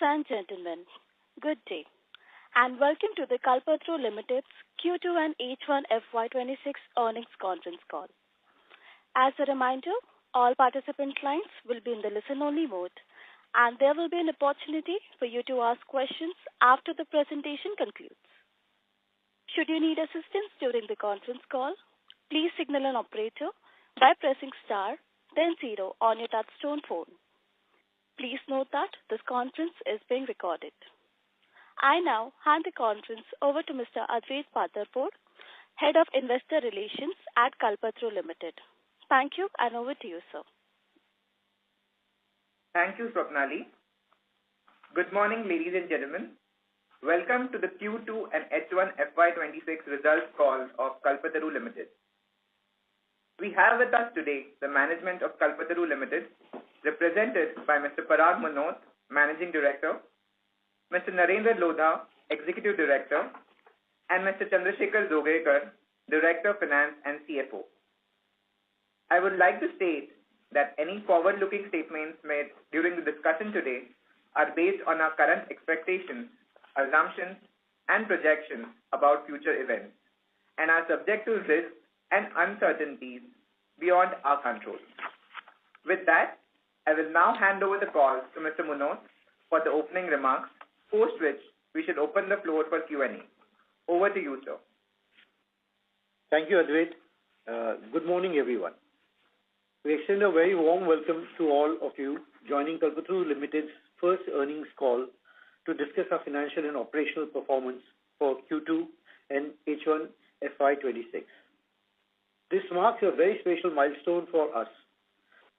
Ladies and gentlemen, good day, and welcome to the Kalpataru Limited's Q2 and H1 FY26 earnings conference call. As a reminder, all participant lines will be in the listen-only mode, and there will be an opportunity for you to ask questions after the presentation concludes. Should you need assistance during the conference call, please signal an operator by pressing star, then 0 on your touchtone phone. Please note that this conference is being recorded. I now hand the conference over to Mr. Advait Patarpur, Head of Investor Relations at Kalpataru Limited. Thank you, and over to you, sir. Thank you, Swapnali. Good morning, ladies and gentlemen. Welcome to the Q2 and H1 FY26 results call of Kalpataru Limited. We have with us today the management of Kalpataru Limited, represented by Mr. Parag Manot, Managing Director, Mr. Narendra Lodha, Executive Director, and Mr. Chandrasekhar Jogekar, Director of Finance and CFO. I would like to state that any forward-looking statements made during the discussion today are based on our current expectations, assumptions, and projections about future events, and are subject to risks and uncertainties beyond our control. With that, I will now hand over the call to Mr. Manot for the opening remarks, post which we should open the floor for Q&A. Over to you, sir. Thank you, Advait. Good morning, everyone. We extend a very warm welcome to all of you joining Kalpataru Limited's first earnings call to discuss our financial and operational performance for Q2 and H1 FY26. This marks a very special milestone for us,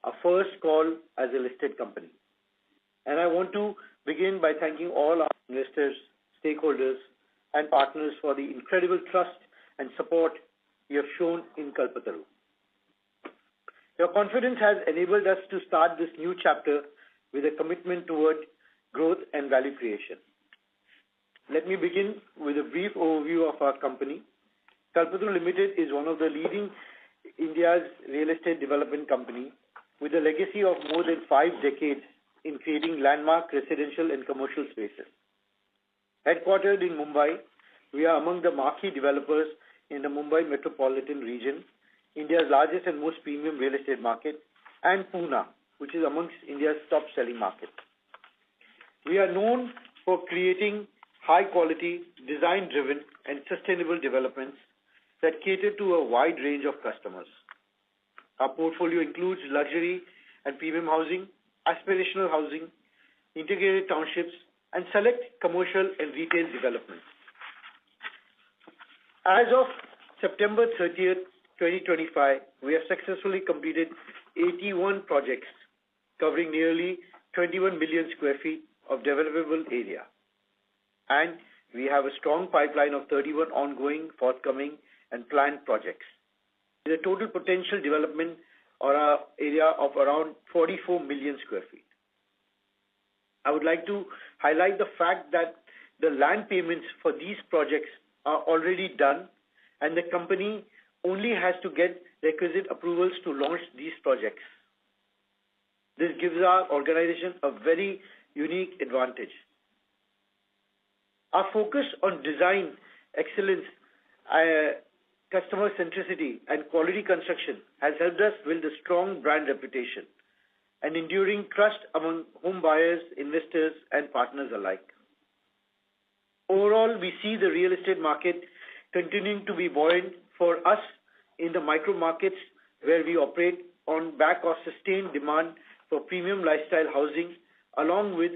our first call as a listed company. And I want to begin by thanking all our investors, stakeholders, and partners for the incredible trust and support you have shown in Kalpataru. Your confidence has enabled us to start this new chapter with a commitment toward growth and value creation. Let me begin with a brief overview of our company. Kalpataru Limited is one of the leading India's real estate development company with a legacy of more than 5 decades in creating landmark residential and commercial spaces. Headquartered in Mumbai, we are among the marquee developers in the Mumbai metropolitan region, India's largest and most premium real estate market, and Pune, which is amongst India's top-selling markets. We are known for creating high-quality, design-driven, and sustainable developments that cater to a wide range of customers. Our portfolio includes luxury and premium housing, aspirational housing, integrated townships, and select commercial and retail developments. As of September 30th, 2025, we have successfully completed 81 projects covering nearly 21 million square feet of developable area. And we have a strong pipeline of 31 ongoing, forthcoming, and planned projects, with a total potential development or area of around 44 million square feet. I would like to highlight the fact that the land payments for these projects are already done, and the company only has to get requisite approvals to launch these projects. This gives our organization a very unique advantage. Our focus on design excellence, customer centricity, and quality construction has helped us build a strong brand reputation and enduring trust among home buyers, investors, and partners alike. Overall, we see the real estate market continuing to be buoyant for us in the micro markets where we operate on back of sustained demand for premium lifestyle housing, along with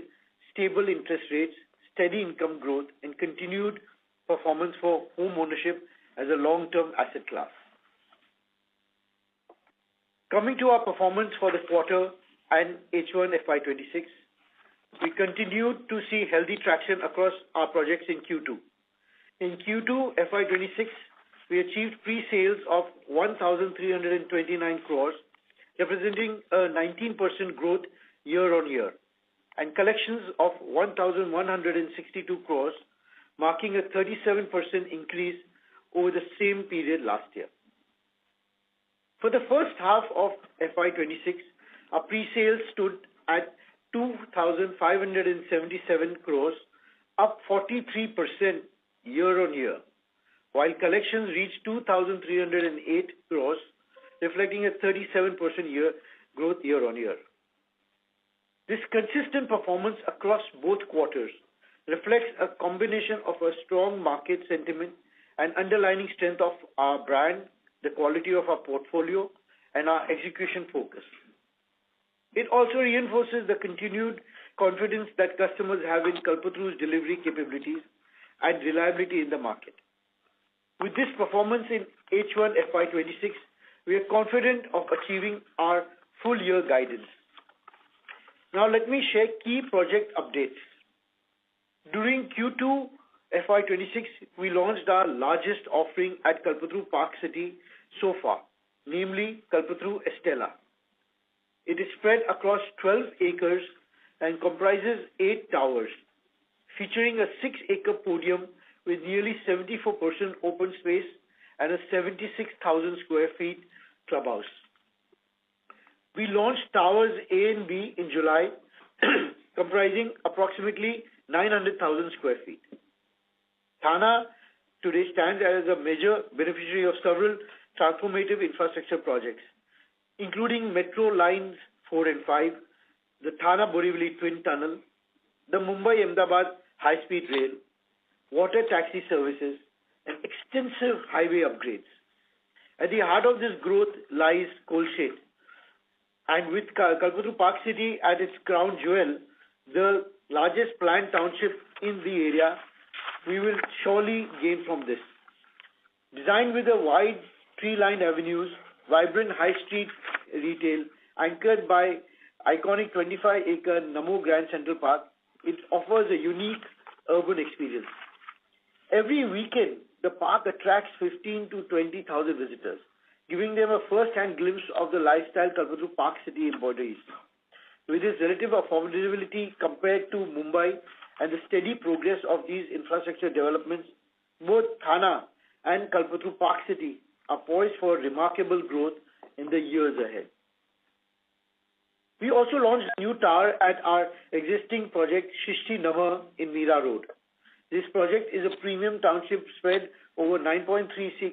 stable interest rates, steady income growth, and continued performance for home ownership as a long-term asset class. Coming to our performance for the quarter and H1 FY26, we continued to see healthy traction across our projects in Q2. In Q2 FY26, we achieved pre-sales of 1,329 crores, representing a 19% growth year-on-year, and collections of 1,162 crores, marking a 37% increase over the same period last year. For the first half of FY26, our pre-sales stood at 2,577 crores, up 43% year-on-year, while collections reached 2,308 crores, reflecting a 37% growth year-on-year. This consistent performance across both quarters reflects a combination of a strong market sentiment and underlying strength of our brand, the quality of our portfolio, and our execution focus. It also reinforces the continued confidence that customers have in Kalpataru's delivery capabilities and reliability in the market. With this performance in H1 FY26, we are confident of achieving our full year guidance. Now let me share key project updates. During Q2 FY26, we launched our largest offering at Kalpataru Park City so far, namely Kalpataru Estella. It is spread across 12 acres and comprises 8 towers, featuring a 6-acre podium with nearly 74% open space and a 76,000 square feet clubhouse. We launched Towers A and B in July, comprising approximately 900,000 square feet. Thane today stands as a major beneficiary of several transformative infrastructure projects, including Metro Lines 4 and 5, the Thane-Borivali Twin Tunnel, the Mumbai-Ahmedabad High-Speed Rail, water taxi services, and extensive highway upgrades. At the heart of this growth lies Kolshet, and with Kalpataru Park City at its crown jewel, the largest planned township in the area, we will surely gain from this. Designed with a wide tree-lined avenues, vibrant high street retail, anchored by iconic 25-acre Namo Grand Central Park, it offers a unique urban experience. Every weekend, the park attracts 15 to 20,000 visitors, giving them a first-hand glimpse of the lifestyle Kalpataru Park City embodies. With its relative affordability compared to Mumbai and the steady progress of these infrastructure developments, both Thane and Kalpataru Park City are poised for remarkable growth in the years ahead. We also launched a new tower at our existing project Shishti Namah in Meera Road. This project is a premium township spread over 9.36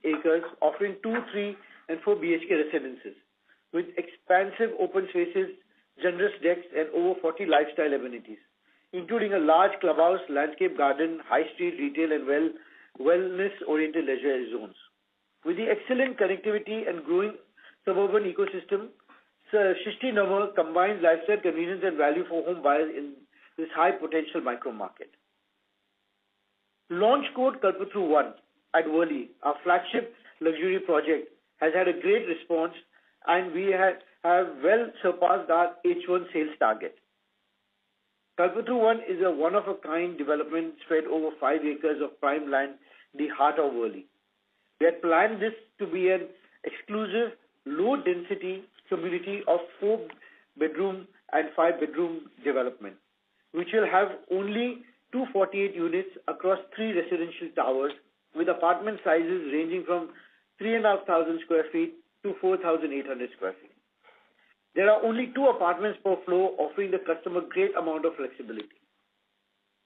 acres, offering 2, 3 and 4 BHK residences with expansive open spaces, generous decks and over 40 lifestyle amenities, including a large clubhouse, landscape garden, high street retail and wellness-oriented leisure zones. With the excellent connectivity and growing suburban ecosystem, Shishti Namah combines lifestyle, convenience and value for home buyers in this high-potential micro-market. Launch code Kalpataru 1 at Worli, our flagship luxury project, has had a great response and we have well surpassed our H1 sales target. Kalpataru 1 is a one-of-a-kind development spread over 5 acres of prime land in the heart of Worli. We had planned this to be an exclusive, low-density community of 4-bedroom and 5-bedroom development, which will have only 248 units across 3 residential towers with apartment sizes ranging from 3,500 square feet to 4,800 square feet. There are only 2 apartments per floor, offering the customer great amount of flexibility.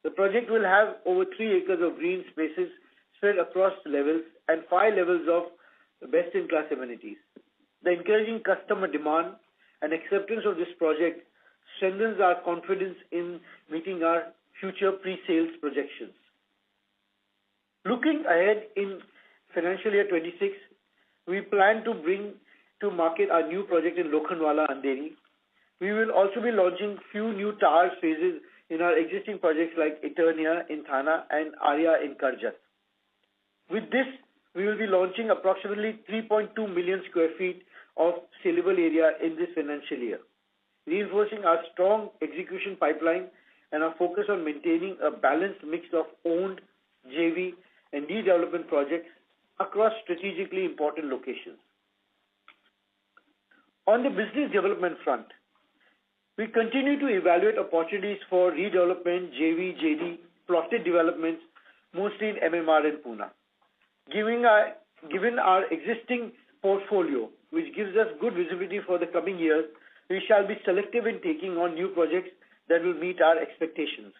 The project will have over 3 acres of green spaces spread across levels and 5 levels of best-in-class amenities. The encouraging customer demand and acceptance of this project strengthens our confidence in meeting our future pre-sales projections. Looking ahead in financial year 26, we plan to bring to market our new project in Lokhandwala, Andheri. We will also be launching few new tower phases in our existing projects like Eternia in Thane and Arya in Karjat. With this, we will be launching approximately 3.2 million square feet of saleable area in this financial year, reinforcing our strong execution pipeline and our focus on maintaining a balanced mix of owned, JV, and redevelopment projects across strategically important locations. On the business development front, we continue to evaluate opportunities for redevelopment, JV, JD, plotted developments, mostly in MMR and Pune. Given our existing portfolio, which gives us good visibility for the coming years, we shall be selective in taking on new projects that will meet our expectations.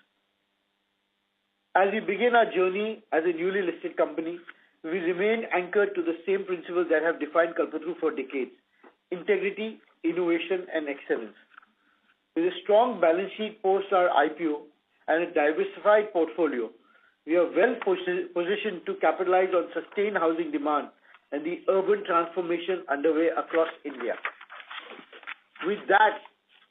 As we begin our journey as a newly listed company, we remain anchored to the same principles that have defined Kalpataru for decades: integrity, innovation, and excellence. With a strong balance sheet post our IPO and a diversified portfolio, we are well positioned to capitalize on sustained housing demand and the urban transformation underway across India. With that,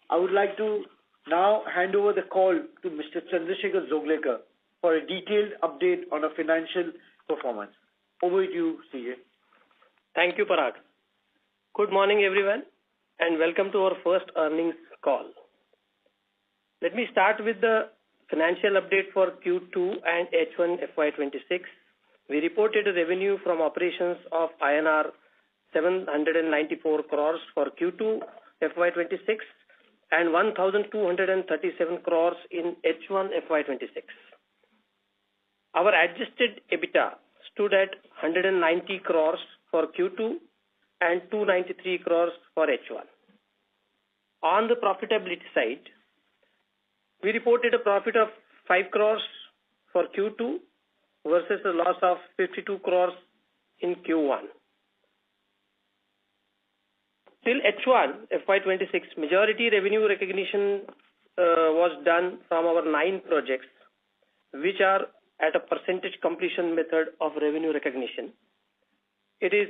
I would like to now hand over the call to Mr. Chandrasekhar Zoglekar for a detailed update on our financial performance. Over to you, CJ. Thank you, Parag. Good morning, everyone, and welcome to our first earnings call. Let me start with the financial update for Q2 and H1 FY26. We reported a revenue from operations of INR 794 crores for Q2 FY26 and 1,237 crores in H1 FY26. Our adjusted EBITDA stood at 190 crores for Q2 and 293 crores for H1. On the profitability side, we reported a profit of 5 crores for Q2 versus a loss of 52 crores in Q1. Till H1 FY26, majority revenue recognition was done from our 9 projects, which are at a percentage completion method of revenue recognition. It is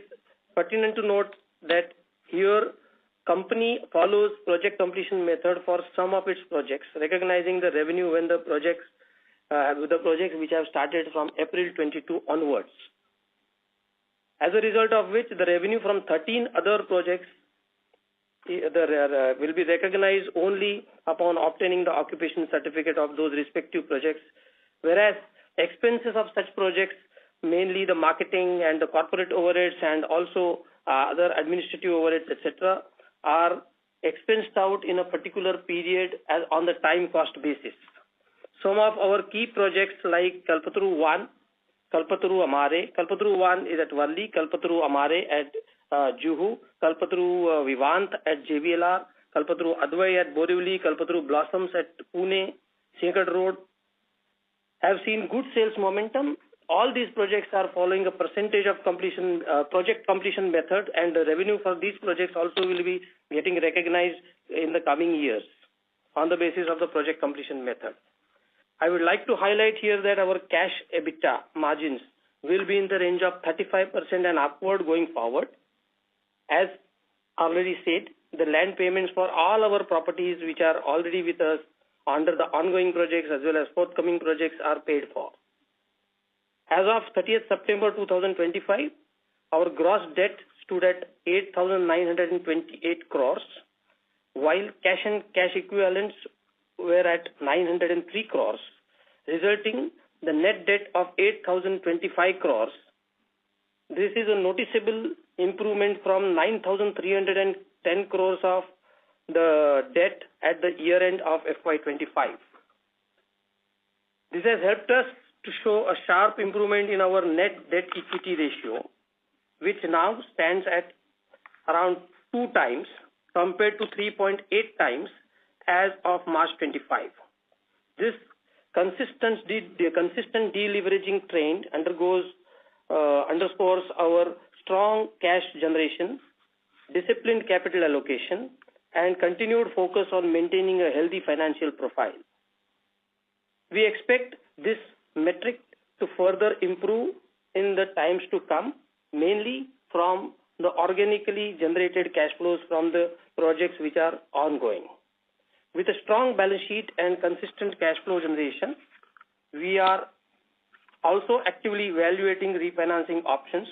pertinent to note that here company follows project completion method for some of its projects, recognizing the revenue when the projects which have started from April 22 onwards. As a result of which, the revenue from 13 other projects will be recognized only upon obtaining the occupation certificate of those respective projects, whereas expenses of such projects, mainly the marketing and the corporate overheads and also other administrative overheads, etc., are expensed out in a particular period as on the time cost basis. Some of our key projects like Kalpataru 1, Kalpataru Amare, Kalpataru 1 is at Valli, Kalpataru Amare at Juhu, Kalpataru Vivant at JVLR, Kalpataru Advai at Borivali, Kalpataru Blossoms at Pune, Sinkad Road, have seen good sales momentum. All these projects are following a percentage of completion, project completion method, and the revenue for these projects also will be getting recognized in the coming years on the basis of the project completion method. I would like to highlight here that our cash EBITDA margins will be in the range of 35% and upward going forward. As already said, the land payments for all our properties which are already with us under the ongoing projects as well as forthcoming projects are paid for. As of 30th September 2025, our gross debt stood at 8,928 crores, while cash and cash equivalents were at 903 crores, resulting the net debt of 8,025 crores. This is a noticeable improvement from 9,310 crores of the debt at the year end of FY25. This has helped us to show a sharp improvement in our net debt equity ratio, which now stands at around 2 times compared to 3.8 times as of March 25. This consistent deleveraging trend underscores our strong cash generation, disciplined capital allocation, and continued focus on maintaining a healthy financial profile. We expect this metric to further improve in the times to come, mainly from the organically generated cash flows from the projects which are ongoing. With a strong balance sheet and consistent cash flow generation, we are also actively evaluating refinancing options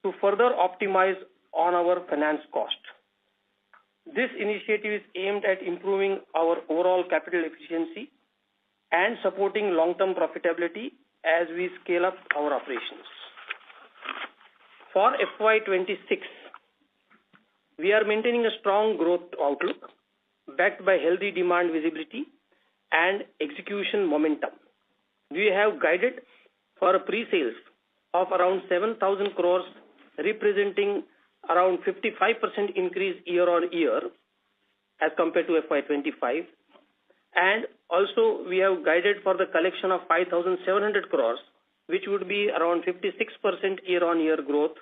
to further optimize on our finance cost. This initiative is aimed at improving our overall capital efficiency and supporting long-term profitability as we scale up our operations. For FY26, we are maintaining a strong growth outlook backed by healthy demand visibility and execution momentum. We have guided for a pre-sales of around 7,000 crores, representing around 55% increase year on year as compared to FY25. And also we have guided for the collection of 5,700 crores, which would be around 56% year on year growth.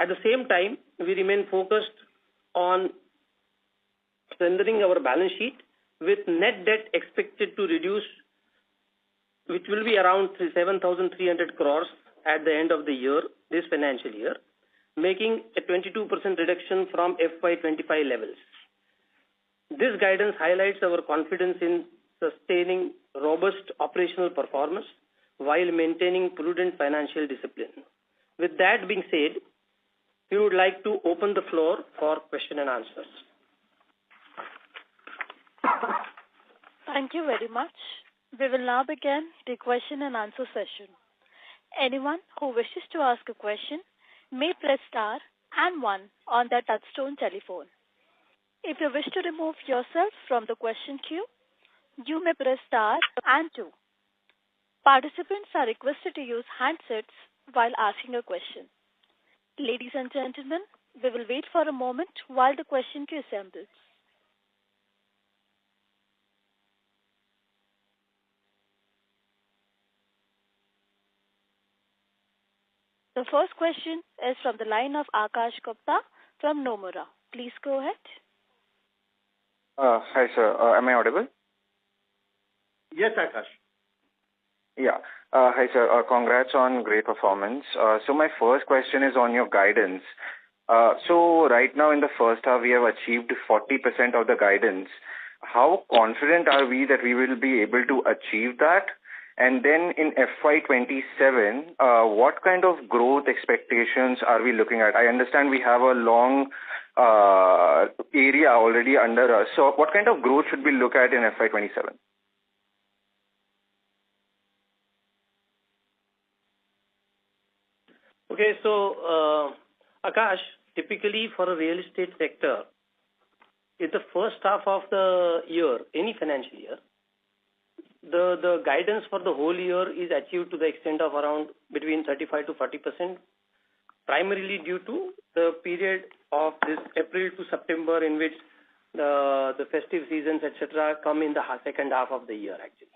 At the same time, we remain focused on strengthening our balance sheet with net debt expected to reduce, which will be around 7,300 crores at the end of the year, this financial year, making a 22% reduction from FY25 levels. This guidance highlights our confidence in sustaining robust operational performance while maintaining prudent financial discipline. With that being said, we would like to open the floor for question and answers. Thank you very much. We will now begin the question and answer session. Anyone who wishes to ask a question may press star and 1 on their touchtone telephone. If you wish to remove yourself from the question queue, you may press star and 2. Participants are requested to use handsets while asking a question. Ladies and gentlemen, we will wait for a moment while the question queue assembles. The first question is from the line of Akash Gupta from Nomura. Please go ahead. Hi, sir. Am I audible? Yes, Akash. Yeah. Hi, sir. Congrats on great performance. So my first question is on your guidance. So right now in the first half, we have achieved 40% of the guidance. How confident are we that we will be able to achieve that? And then in FY27, what kind of growth expectations are we looking at? I understand we have a long area already under us. So what kind of growth should we look at in FY27? Okay, so Akash, typically for a real estate sector, in the first half of the year, any financial year, the guidance for the whole year is achieved to the extent of around between 35 to 40%, primarily due to the period of this April to September in which the festive seasons, etc., come in the second half of the year, actually.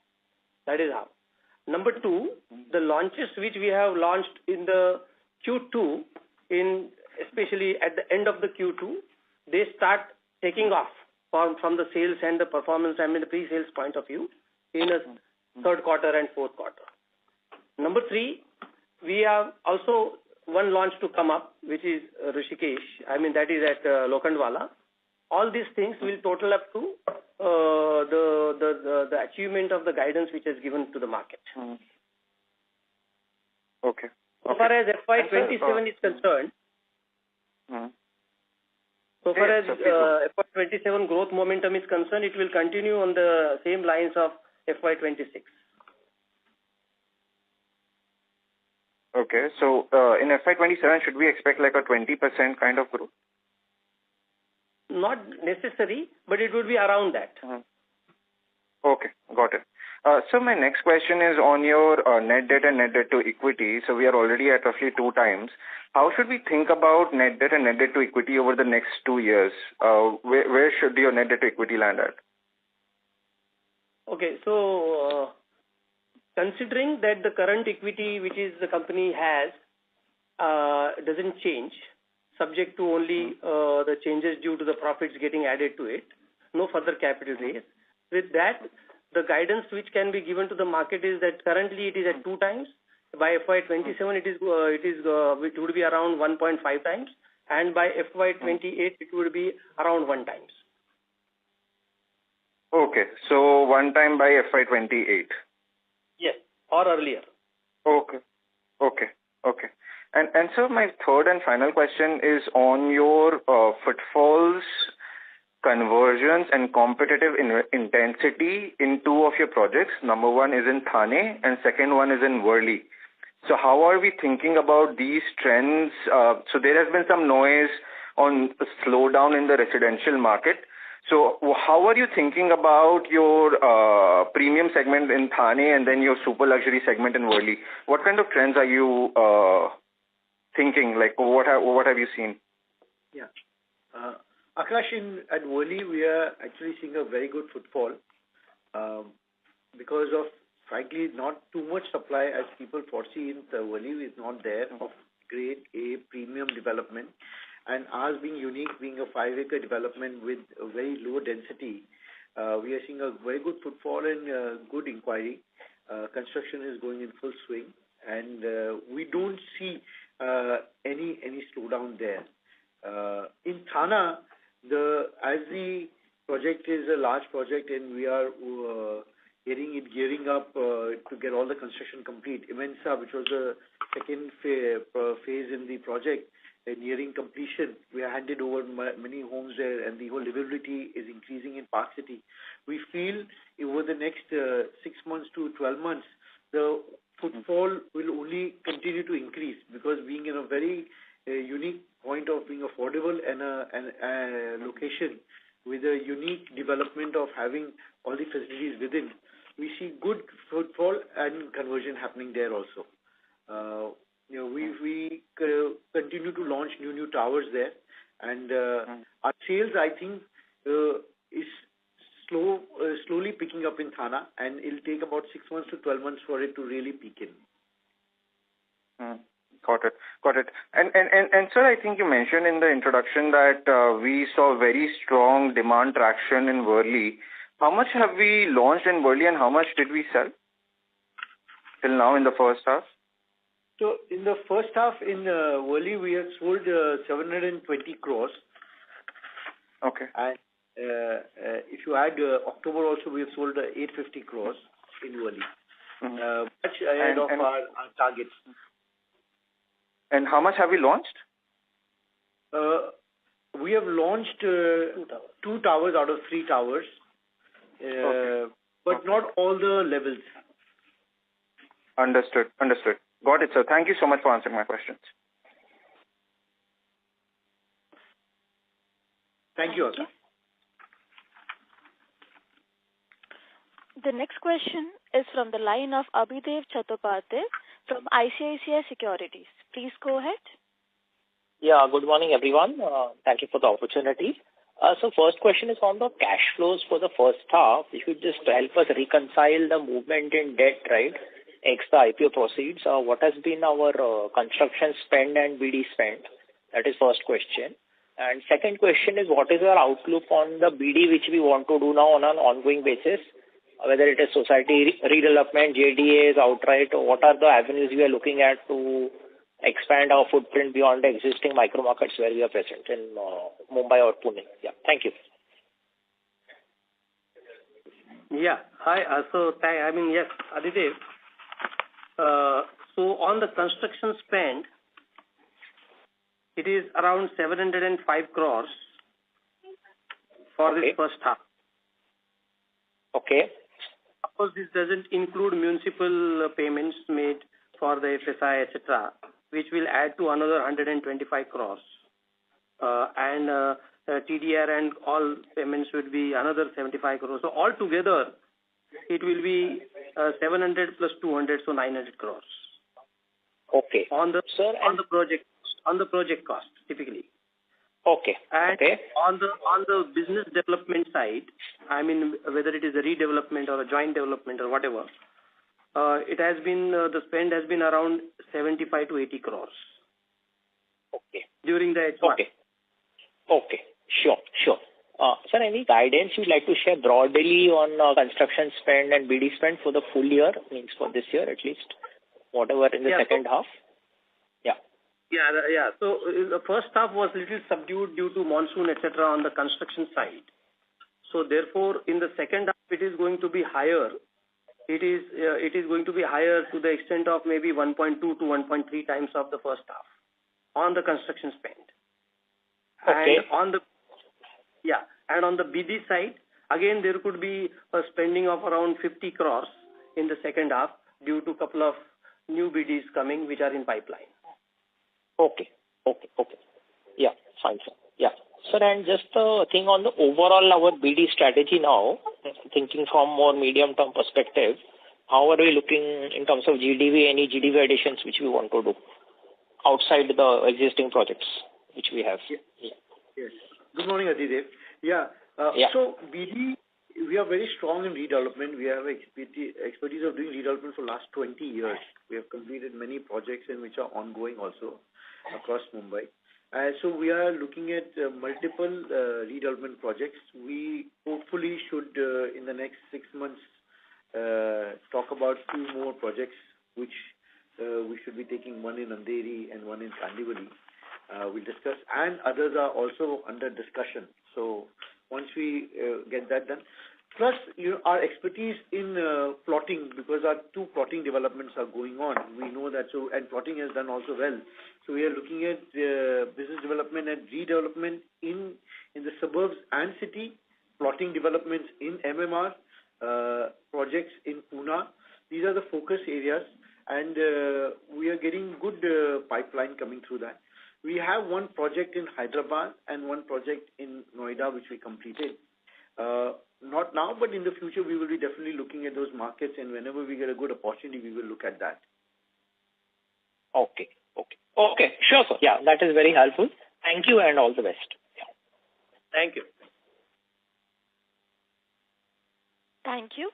That is how. Number two, the launches which we have launched in the Q2, especially at the end of the Q2, they start taking off from the sales and the performance, the pre-sales point of view, in a third quarter and fourth quarter. Number three, we have also one launch to come up, which is Rishikesh. That is at Lokhandwala. All these things will total up to the achievement of the guidance which is given to the market. Okay. So far as FY27 is concerned, FY27 growth momentum is concerned, it will continue on the same lines of FY26. Okay, so in FY27, should we expect like a 20% kind of growth? Not necessary, but it would be around that. Okay, got it. So my next question is on your net debt and net debt to equity. So we are already at roughly 2 times. How should we think about net debt and net debt to equity over the next 2 years? Where should your net debt to equity land at? Okay, so considering that the current equity which is the company has doesn't change, subject to only the changes due to the profits getting added to it, no further capital raise. With that, the guidance which can be given to the market is that currently it is at 2 times. By FY27, it would be around 1.5 times, and by FY28, it would be around 1 times. Okay, so 1 time by FY28. Yes, or earlier. Okay. And so my third and final question is on your footfalls, conversions, and competitive intensity in 2 of your projects. Number 1 is in Thane, and second one is in Worli. So how are we thinking about these trends? So there has been some noise on the slowdown in the residential market. So how are you thinking about your premium segment in Thane and then your super luxury segment in Worli? What kind of trends are you thinking? Like what have you seen? Yeah. Akash, at Worli, we are actually seeing a very good footfall because of, frankly, not too much supply as people foresee in the Worli is not there of grade A premium development. And ours being unique, being a 5-acre development with a very low density, we are seeing a very good footfall and good inquiry. Construction is going in full swing, and we don't see any slowdown there. In Thana, as the project is a large project and we are gearing up to get all the construction complete. Imensa, which was the second phase in the project, nearing completion. We have handed over many homes there, and the whole livability is increasing in Park City. We feel over the next 6 months to 12 months, the footfall will only continue to increase because being in a very unique point of being affordable and a location with a unique development of having all the facilities within, we see good footfall and conversion happening there also. We continue to launch new towers there, and our sales, I think, is slowly picking up in Thana, and it'll take about 6 months to 12 months for it to really peak in. Got it. And sir, I think you mentioned in the introduction that we saw very strong demand traction in Worli. How much have we launched in Worli and how much did we sell till now in the first half? So in the first half in Worli, we had sold 720 crores. Okay. And if you add October also, we have sold 850 crores in Worli. Much ahead of our targets. And how much have we launched? We have launched 2 towers out of 3 towers, but not all the levels. Understood. Got it, sir. Thank you so much for answering my questions. Thank you, Akash. The next question is from the line of Abhidev Chattopadhyay from ICICI Securities. Please go ahead. Yeah, good morning, everyone. Thank you for the opportunity. So first question is on the cash flows for the first half. If you just help us reconcile the movement in debt, right, ex the IPO proceeds, what has been our construction spend and BD spend? That is first question. And second question is, what is our outlook on the BD which we want to do now on an ongoing basis? Whether it is society redevelopment, JDAs, outright, or what are the avenues we are looking at to expand our footprint beyond the existing micro markets where we are present in Mumbai or Pune? Yeah, thank you. Yeah, hi. Yes, Aditya. So on the construction spend, it is around 705 crores for this first half. Okay. Of course, this doesn't include municipal payments made for the FSI, etc., which will add to another 125 crores. And TDR and all payments would be another 75 crores. So altogether, it will be 700 plus 200, so 900 crores. Okay. On the project cost, typically. Okay. And on the business development side, I mean, whether it is a redevelopment or a joint development or whatever, it has been the spend has been around 75 to 80 crores. Okay. During the H1. Okay. Sure. Sir, any guidance you'd like to share broadly on construction spend and BD spend for the full year, means for this year at least, whatever in the second half? Yeah. So the first half was a little subdued due to monsoon, etc. on the construction side. So therefore, in the second half, it is going to be higher. It is going to be higher to the extent of maybe 1.2 to 1.3 times of the first half on the construction spend. Okay. And on the BD side, again, there could be a spending of around 50 crores in the second half due to a couple of new BDs coming which are in pipeline. Okay. Yeah, fine, sir. Yeah. Sir, and just a thing on the overall our BD strategy now, thinking from more medium-term perspective, how are we looking in terms of GDV, any GDV additions which we want to do outside the existing projects which we have? Yeah. Yes. Good morning, Adidev. Yeah. So BD, we are very strong in redevelopment. We have expertise of doing redevelopment for last 20 years. We have completed many projects and which are ongoing also across Mumbai. So we are looking at multiple redevelopment projects. We hopefully should, in the next 6 months, talk about 2 more projects, which we should be taking, one in Andheri and one in Kandivali. We'll discuss, and others are also under discussion. So once we get that done, plus our expertise in plotting, because our 2 plotting developments are going on. We know that, so and plotting has done also well. So we are looking at business development and redevelopment in the suburbs and city, plotting developments in MMR, projects in Pune. These are the focus areas, and we are getting good pipeline coming through that. We have one project in Hyderabad and one project in Noida, which we completed. Not now, but in the future, we will be definitely looking at those markets, and whenever we get a good opportunity, we will look at that. Okay. Sure, sir. Yeah, that is very helpful. Thank you and all the best. Yeah. Thank you. Thank you.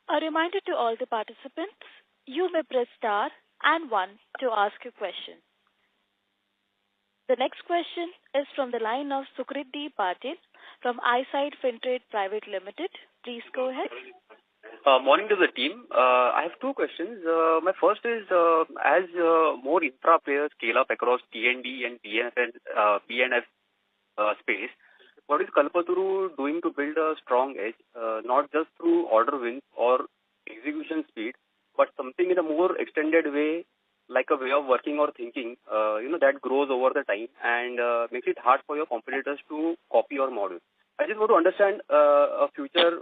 A reminder to all the participants, you may press star and 1 to ask a question. The next question is from the line of Sukrit D. Patil from Eyesight Fintrade Private Limited. Please go ahead. Morning to the team. I have 2 questions. My first is, as more infra players scale up across T&D and PNF space, what is Kalpataru doing to build a strong edge, not just through order wins or execution speed, but something in a more extended way, like a way of working or thinking, that grows over the time and makes it hard for your competitors to copy your model. I just want to understand a future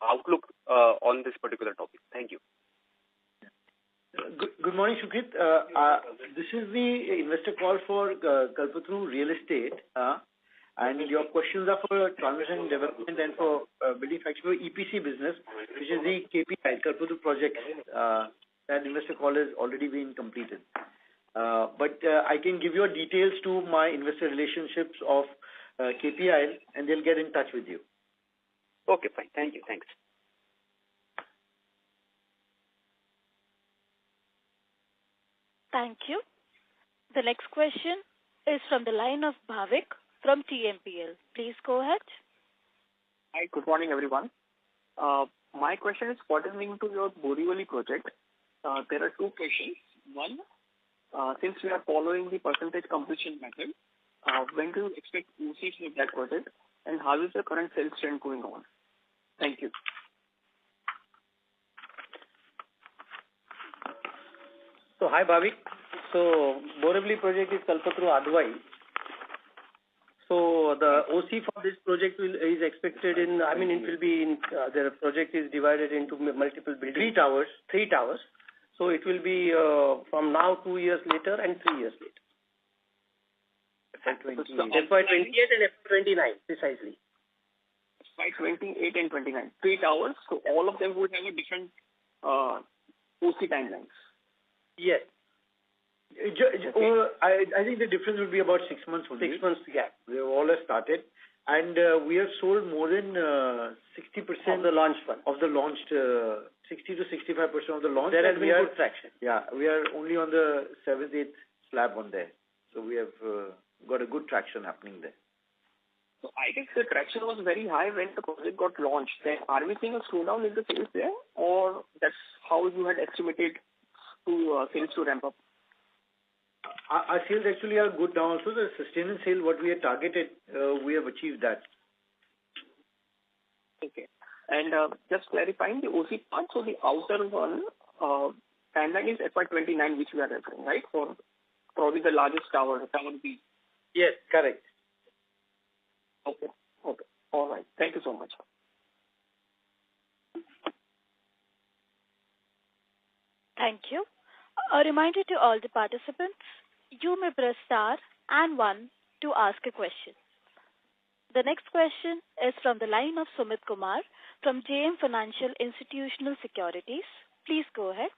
outlook on this particular topic. Thank you. Good morning, Sukrit. This is the investor call for Kalpataru Real Estate, and your questions are for transition development and for building factory EPC business, which is the KPI, Kalpataru project. That investor call has already been completed. But I can give your details to my investor relationships of KPI, and they'll get in touch with you. Okay, fine. Thank you. Thanks. Thank you. The next question is from the line of Bhavik from TMPL. Please go ahead. Hi, good morning, everyone. My question is pertaining to your Borivali project. There are 2 questions. One, since we are following the percentage completion method, when do you expect OC for that project, and how is the current sales trend going on? Thank you. So, hi, Bhavik. So, Borivali project is Kalpataru Advai. So, the OC for this project is expected in, it will be in, the project is divided into multiple buildings. 3 towers. So, it will be from now 2 years later and 3 years later. FY28 and FY29, precisely. FY28 and 29. 3 towers, so all of them would have a different OC timelines. Yes. I think the difference would be about 6 months only. 6 months gap. They all have started, and we have sold more than 60% of the launched one. Of the launched, 60 to 65% of the launch. There has been good traction. Yeah, we are only on the 7th, 8th slab on there. So we have got a good traction happening there. So I guess the traction was very high when the project got launched. Then are we seeing a slowdown in the sales there, or that's how you had estimated to sales to ramp up? Our sales actually are good now also. The sustained sale, what we had targeted, we have achieved that. Okay. And just clarifying the OC part, so the outer one, timeline is FY29, which we are referring, right? For probably the largest tower B. Yes, correct. Okay. All right. Thank you so much. Thank you. A reminder to all the participants, you may press star and 1 to ask a question. The next question is from the line of Sumit Kumar from JM Financial Institutional Securities. Please go ahead.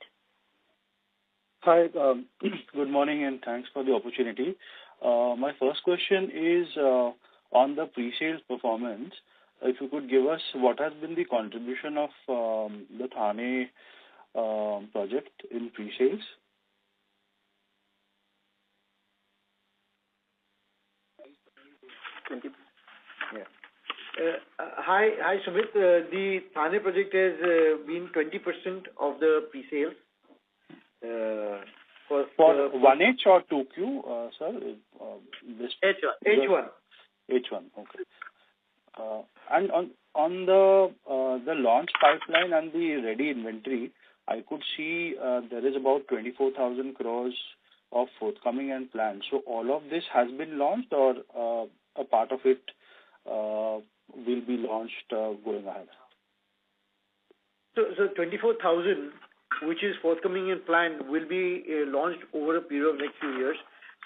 Hi, good morning and thanks for the opportunity. My first question is on the pre-sales performance. If you could give us what has been the contribution of the Thane project in pre-sales? Hi, Sumit. The Thane project has been 20% of the pre-sales. For 1H or 2Q, sir? H1. H1, okay. And on the launch pipeline and the ready inventory, I could see there is about 24,000 crores of forthcoming and planned. So all of this has been launched, or a part of it will be launched going ahead? So 24,000, which is forthcoming and planned, will be launched over a period of next few years.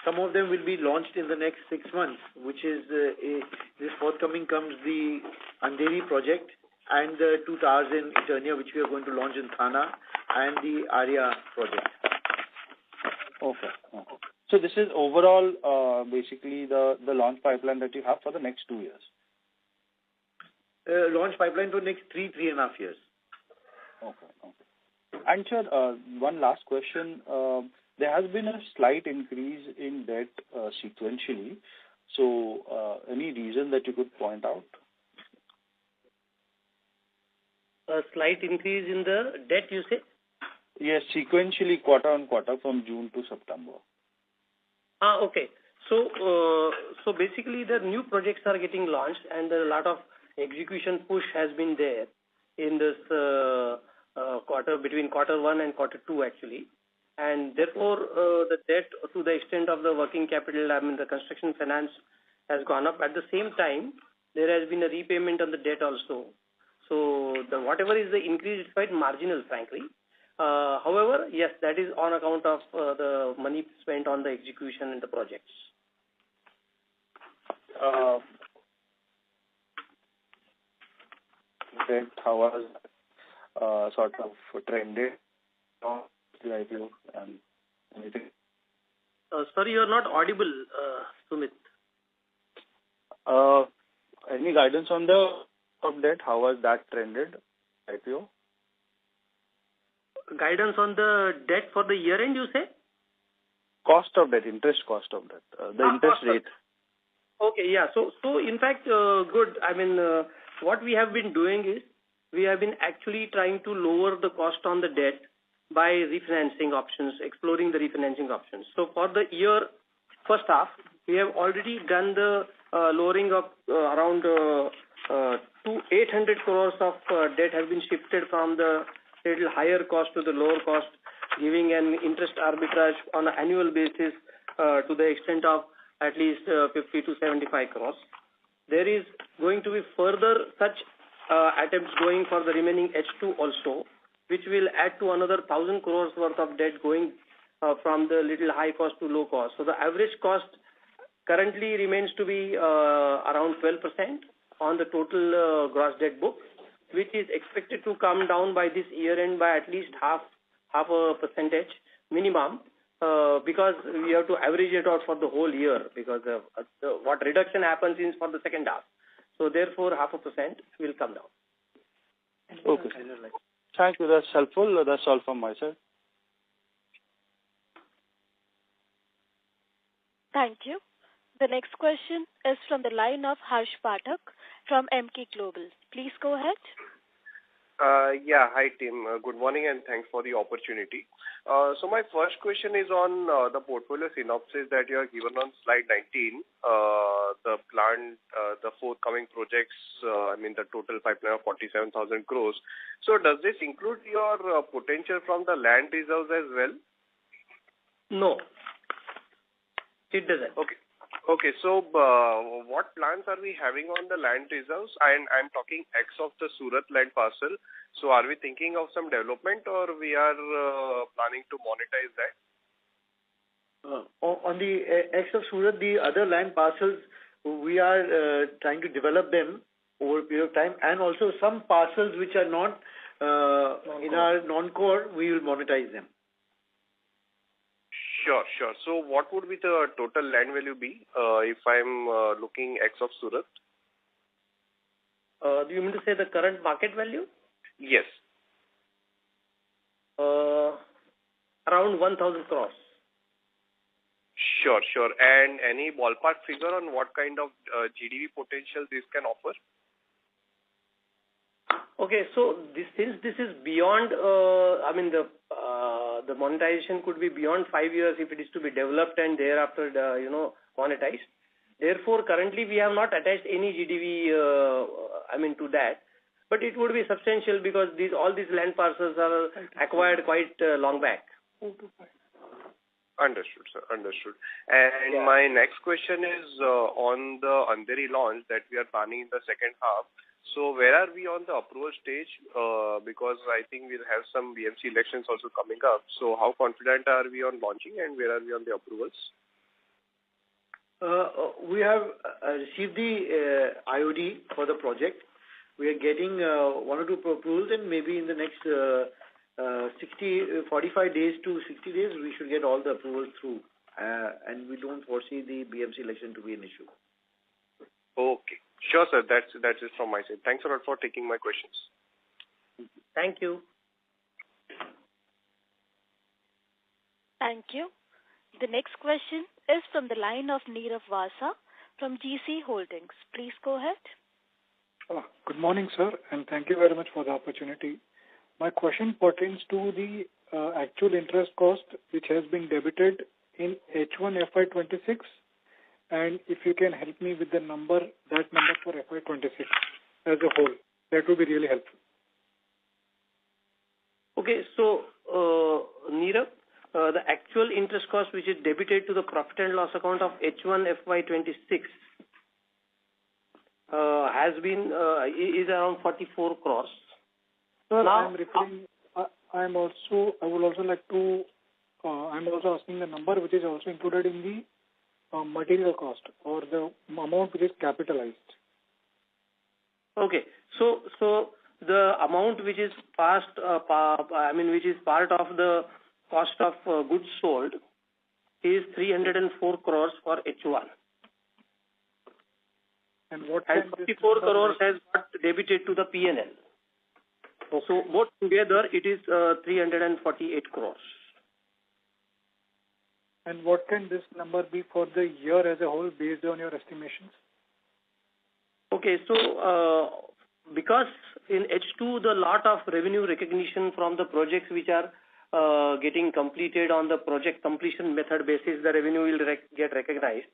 Some of them will be launched in the next 6 months, which is this forthcoming comes the Andheri project and the 2 towers in Eternia, which we are going to launch in Thana, and the Arya project. Okay. So this is overall basically the launch pipeline that you have for the next 2 years? Launch pipeline for next 3.5 years. Okay. And sir, one last question. There has been a slight increase in debt sequentially. So any reason that you could point out? A slight increase in the debt, you say? Yes, sequentially quarter on quarter from June to September. Okay. So basically the new projects are getting launched and a lot of execution push has been there in this quarter, between quarter 1 and quarter 2 actually. And therefore the debt to the extent of the working capital, the construction finance has gone up. At the same time, there has been a repayment on the debt also. So whatever is the increase is quite marginal, frankly. However, yes, that is on account of the money spent on the execution in the projects. Debt, how was sort of trended the IPO and anything? Sorry, you are not audible, Sumit. Any guidance on the of debt? How was that trended, IPO? Guidance on the debt for the year end, you say? Cost of debt, interest cost of debt, the interest rate. Okay, yeah. So in fact, good. What we have been doing is we have been actually trying to lower the cost on the debt by refinancing options, exploring the refinancing options. So for the year first half, we have already done the lowering of around 800 crores of debt has been shifted from the little higher cost to the lower cost, giving an interest arbitrage on an annual basis to the extent of at least 50 to 75 crores. There is going to be further such attempts going for the remaining H2 also, which will add to another 1,000 crores worth of debt going from the little high cost to low cost. So the average cost currently remains to be around 12% on the total gross debt book, which is expected to come down by this year end by at least half a percentage minimum, because we have to average it out for the whole year, because what reduction happens is for the second half. So therefore 0.5% will come down. Okay. Thank you. That's helpful. That's all from my side. Thank you. The next question is from the line of Harsh Pathak from MK Global. Please go ahead. Hi team. Good morning and thanks for the opportunity. So my first question is on the portfolio synopsis that you have given on slide 19. The planned, the forthcoming projects, the total pipeline of 47,000 crores. So does this include your potential from the land reserves as well? No, it doesn't. Okay, so what plans are we having on the land reserves? And I'm talking X of the Surat land parcel. So are we thinking of some development, or we are planning to monetize that? On the X of Surat, the other land parcels, we are trying to develop them over a period of time, and also some parcels which are not in our non-core, we will monetize them. Sure. So what would be the total land value be if I'm looking ex of Surat? Do you mean to say the current market value? Yes. Around 1,000 crores. Sure. And any ballpark figure on what kind of GDV potential this can offer? Okay, so since this is beyond, the monetization could be beyond 5 years if it is to be developed and thereafter, monetized. Therefore, currently we have not attached any GDV, to that. But it would be substantial because all these land parcels are acquired quite long back. Understood, sir. Understood. And my next question is on the Andheri launch that we are planning in the second half. So where are we on the approval stage? Because I think we'll have some BMC elections also coming up. So how confident are we on launching and where are we on the approvals? We have received the IOD for the project. We are getting 1 or 2 approvals, and maybe in the next 45 days to 60 days, we should get all the approvals through. And we don't foresee the BMC election to be an issue. Okay. Sure, sir. That's it from my side. Thanks a lot for taking my questions. Thank you. Thank you. The next question is from the line of Nirav Vasa from GC Holdings. Please go ahead. Good morning, sir, and thank you very much for the opportunity. My question pertains to the actual interest cost which has been debited in H1 FY26, and if you can help me with that number for FY26 as a whole, that would be really helpful. Okay, so Nirav, the actual interest cost which is debited to the profit and loss account of H1 FY26 has been is around 44 crores. Sir, I'm also asking the number which is also included in the material cost or the amount which is capitalized. Okay, so the amount which is which is part of the cost of goods sold is 304 crores for H1. And what? And 54 crores has got debited to the P&L. Okay. So both together it is 348 crores. And what can this number be for the year as a whole based on your estimations? Okay, so because in H2 the lot of revenue recognition from the projects which are getting completed on the project completion method basis, the revenue will get recognized.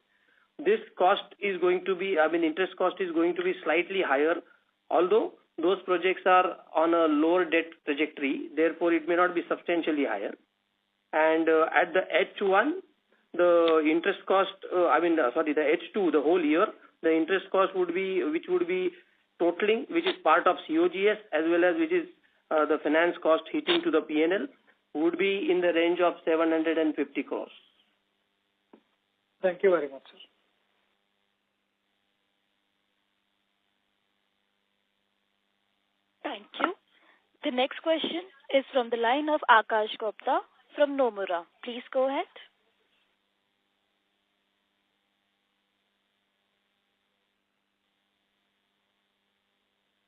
This cost is going to be, interest cost is going to be slightly higher, although those projects are on a lower debt trajectory, therefore it may not be substantially higher. And at the H1, the interest cost, the H2, the whole year, the interest cost would be totaling, which is part of COGS as well as which is the finance cost hitting to the P&L, would be in the range of 750 crores. Thank you very much, sir. Thank you. The next question is from the line of Akash Gupta from Nomura. Please go ahead.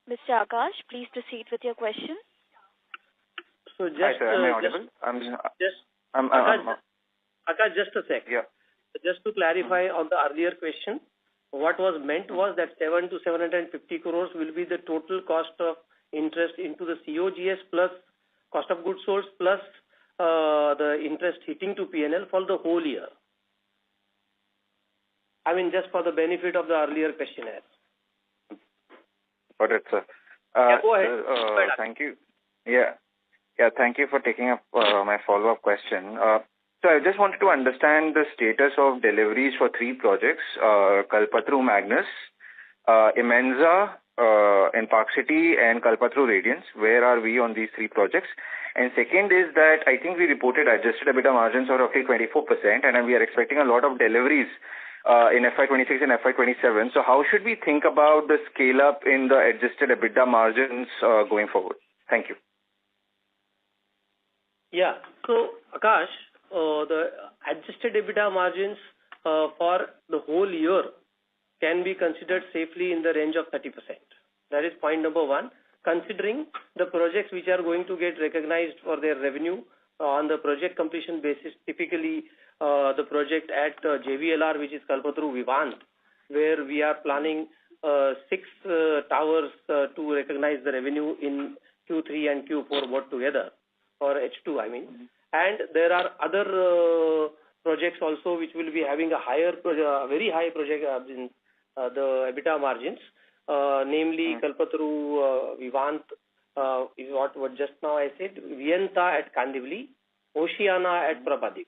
Mr. Akash, please proceed with your question. So hi, sir. Am I audible? Akash, just a sec. Yeah. Just to clarify on the earlier question, what was meant was that 7 to 750 crores will be the total cost of interest into the COGS plus cost of goods sold plus the interest hitting to P&L for the whole year. Just for the benefit of the earlier questionnaire. Got it, sir. Go ahead. Sir, thank you. Yeah, thank you for taking up my follow-up question. So I just wanted to understand the status of deliveries for 3 projects, Kalpataru Magnus, Imenza in Park City, and Kalpataru Radiance. Where are we on these 3 projects? And second is that I think we reported adjusted EBITDA margins of roughly 24%, and we are expecting a lot of deliveries in FY26 and FY27. So how should we think about the scale-up in the adjusted EBITDA margins going forward? Thank you. Yeah. So, Akash, the adjusted EBITDA margins for the whole year can be considered safely in the range of 30%. That is point number one. Considering the projects which are going to get recognized for their revenue on the project completion basis, typically the project at JVLR, which is Kalpataru Vivant, where we are planning 6 towers to recognize the revenue in Q3 and Q4 both together, or H2 I mean. And there are other projects also which will be having a higher, very high project the EBITDA margins, namely Kalpataru Vivant is what just now I said, Vienta at Kandivali, Oceana at Prabhadevi.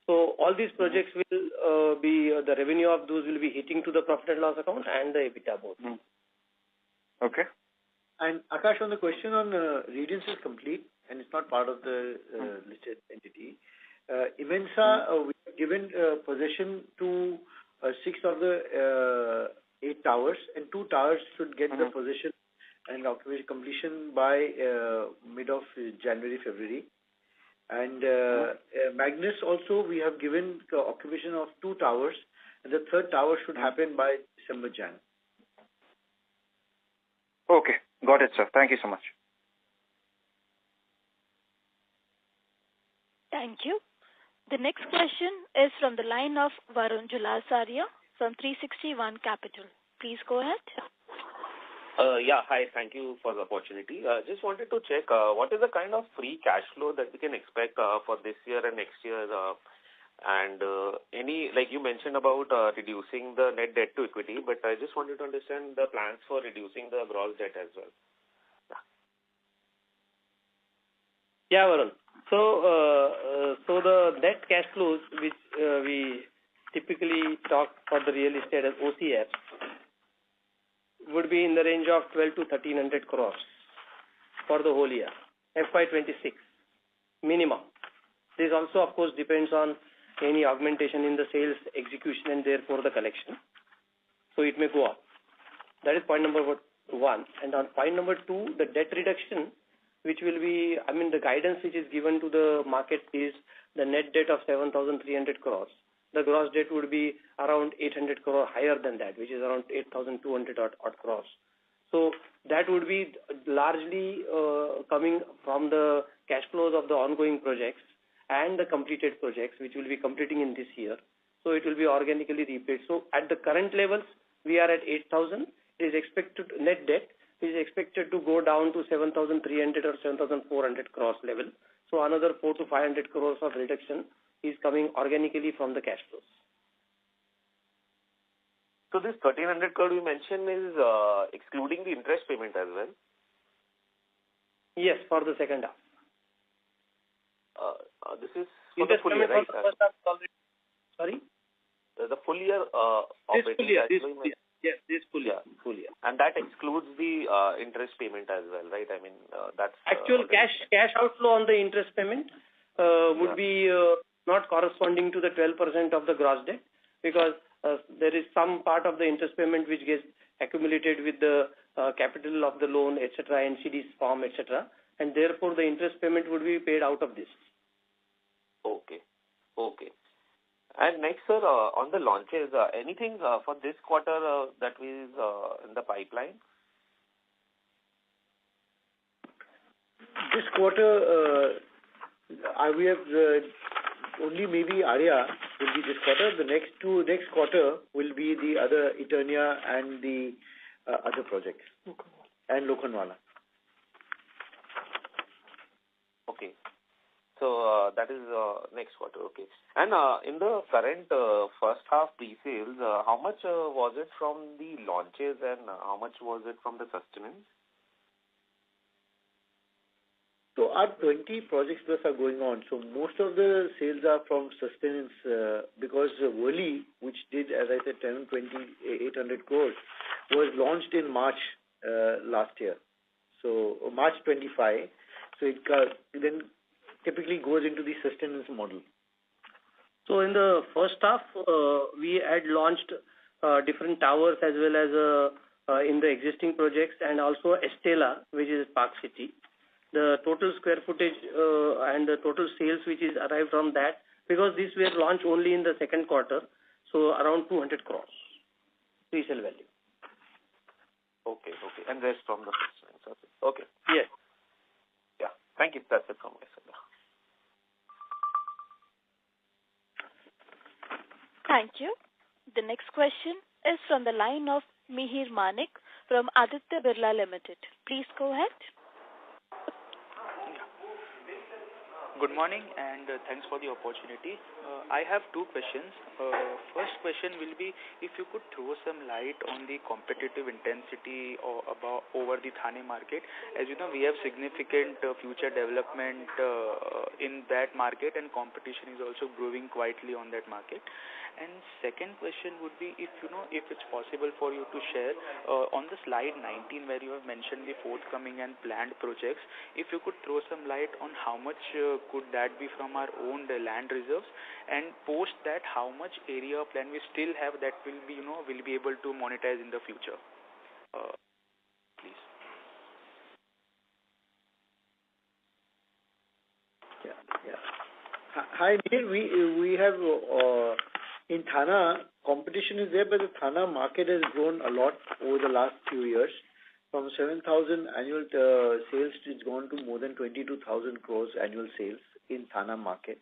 So all these projects will be, the revenue of those will be hitting to the profit and loss account and the EBITDA both. Okay. And Akash, on the question on Radiance is complete and it's not part of the listed entity. Imensa, we have given possession to 6 of the 8 towers, and 2 towers should get the possession and occupation completion by mid of January, February. And Magnus also, we have given occupation of 2 towers, and the 3rd tower should happen by December, Jan. Okay, got it, sir. Thank you so much. Thank you. The next question is from the line of Varun Julasaria from 360 ONE Capital. Please go ahead. Yeah, hi. Thank you for the opportunity. Just wanted to check what is the kind of free cash flow that we can expect for this year and next year, and any, like you mentioned about reducing the net debt to equity, but I just wanted to understand the plans for reducing the gross debt as well. Yeah, Varun. So the net cash flows which we typically talk for the real estate as OCF would be in the range of 12 to 1300 crores for the whole year, FY26 minimum. This also, of course, depends on any augmentation in the sales execution and therefore the collection. So it may go up. That is point number 1. And on point number 2, the debt reduction, which will be, I mean, the guidance which is given to the market is the net debt of 7,300 crores. The gross debt would be around 800 crore higher than that, which is around 8,200 odd crores. So that would be largely coming from the cash flows of the ongoing projects and the completed projects, which will be completing in this year. So it will be organically repaid. So at the current levels, we are at 8,000. It is expected, net debt is expected to go down to 7,300 or 7,400 crores level. So another 400 to 500 crores of reduction is coming organically from the cash flows. So this 1,300 crore you mentioned is excluding the interest payment as well? Yes, for the second half. This is for the full year, right? Sorry? The full year operating cash flow. Yes, this full year. And that excludes the interest payment as well, right? I mean, that's... Actual cash outflow on the interest payment would be not corresponding to the 12% of the gross debt, because there is some part of the interest payment which gets accumulated with the capital of the loan, etc., NCD's form, etc., and therefore the interest payment would be paid out of this. Okay. And next, sir, on the launches, anything for this quarter that is in the pipeline? This quarter, we have only maybe Arya will be this quarter. The next quarter will be the other Eternia and the other projects and Lokhandwala. Okay. So that is next quarter, okay. And in the current first half pre-sales, how much was it from the launches and how much was it from the sustenance? So our 20 projects plus are going on. So most of the sales are from sustenance because Worli, which did, as I said, 800 crores, was launched in March last year. So March 25. So it then typically goes into the sustenance model. So in the first half, we had launched different towers as well as in the existing projects, and also Estella, which is Park City. The total square footage and the total sales which is arrived from that because these were launched only in the second quarter, so around 200 crores resale value. Okay. And rest from the first line. Okay. Yes. Yeah. Thank you. That's it from my side. Thank you. The next question is from the line of Mihir Manik from Aditya Birla Limited. Please go ahead. Good morning and thanks for the opportunity. I have two questions. First question will be if you could throw some light on the competitive intensity over the Thane market. As you know, we have significant future development in that market, and competition is also growing quietly on that market. And second question would be if it's possible for you to share on the slide 19 where you have mentioned the forthcoming and planned projects, if you could throw some light on how much could that be from our own land reserves, and post that how much area plan we still have that will be able to monetize in the future. Please. Yeah. Hi, Neil. We have in Thane, competition is there, but the Thane market has grown a lot over the last few years. From 7,000 annual sales, it's gone to more than 22,000 crores annual sales in Thane market.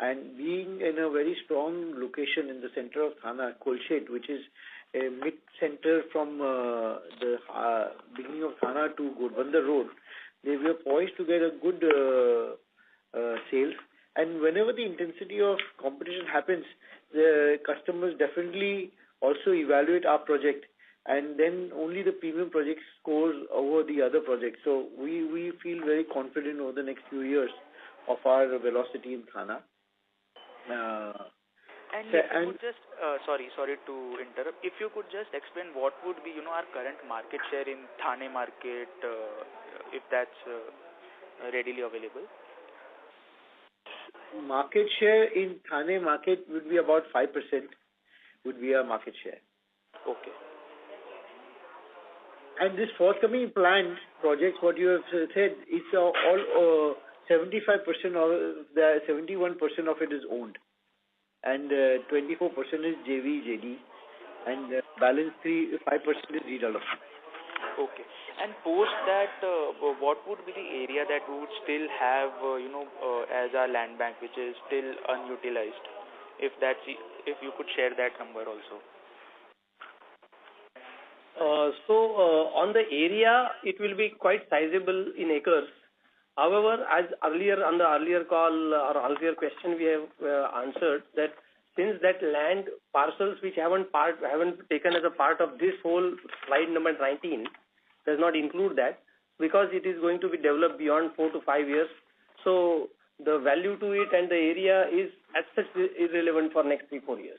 And being in a very strong location in the center of Thane, Kolshet, which is a mid-center from the beginning of Thane to Ghodbunder Road, they were poised to get a good sales. And whenever the intensity of competition happens, the customers definitely also evaluate our project, and then only the premium project scores over the other projects. So we feel very confident over the next few years of our velocity in Thane. Sorry to interrupt. If you could just explain what would be our current market share in Thane market, if that's readily available. Market share in Thane market would be about 5%. Would be our market share. Okay. And this forthcoming planned projects, what you have said, it's all 75% or 71% of it is owned, and 24% is JV, JD, and balance 5% is redevelopment. Okay. And post that, what would be the area that we would still have, as our land bank, which is still unutilized? If you could share that number also. On the area, it will be quite sizable in acres. However, as earlier on the earlier call or earlier question we have answered that since that land parcels which haven't taken as a part of this whole slide number 19 does not include that, because it is going to be developed beyond 4 to 5 years. So the value to it and the area is as such irrelevant for next 3-4 years.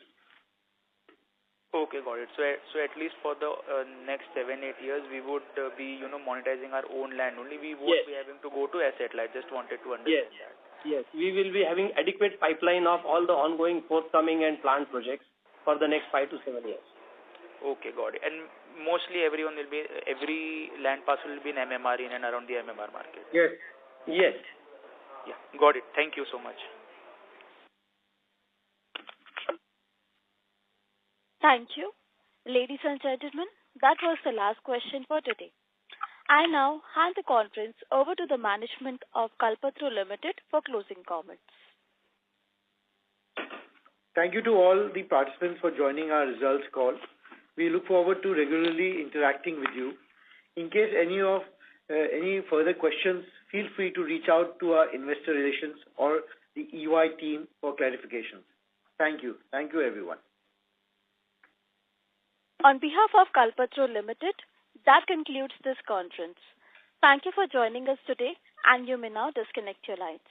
Okay, got it. So at least for the next 7-8 years, we would be monetizing our own land only. We won't be having to go to asset light. Just wanted to understand that. Yes, we will be having adequate pipeline of all the ongoing, forthcoming and planned projects for the next 5 to 7 years. Okay, got it. And mostly every land parcel will be in MMR, in and around the MMR market. Yes. Yes. Yeah, got it. Thank you so much. Thank you. Ladies and gentlemen, that was the last question for today. I now hand the conference over to the management of Kalpataru Limited for closing comments. Thank you to all the participants for joining our results call. We look forward to regularly interacting with you. In case any further questions, feel free to reach out to our investor relations or the EY team for clarifications. Thank you. Thank you, everyone. On behalf of Kalpataru Limited, that concludes this conference. Thank you for joining us today, and you may now disconnect your lines.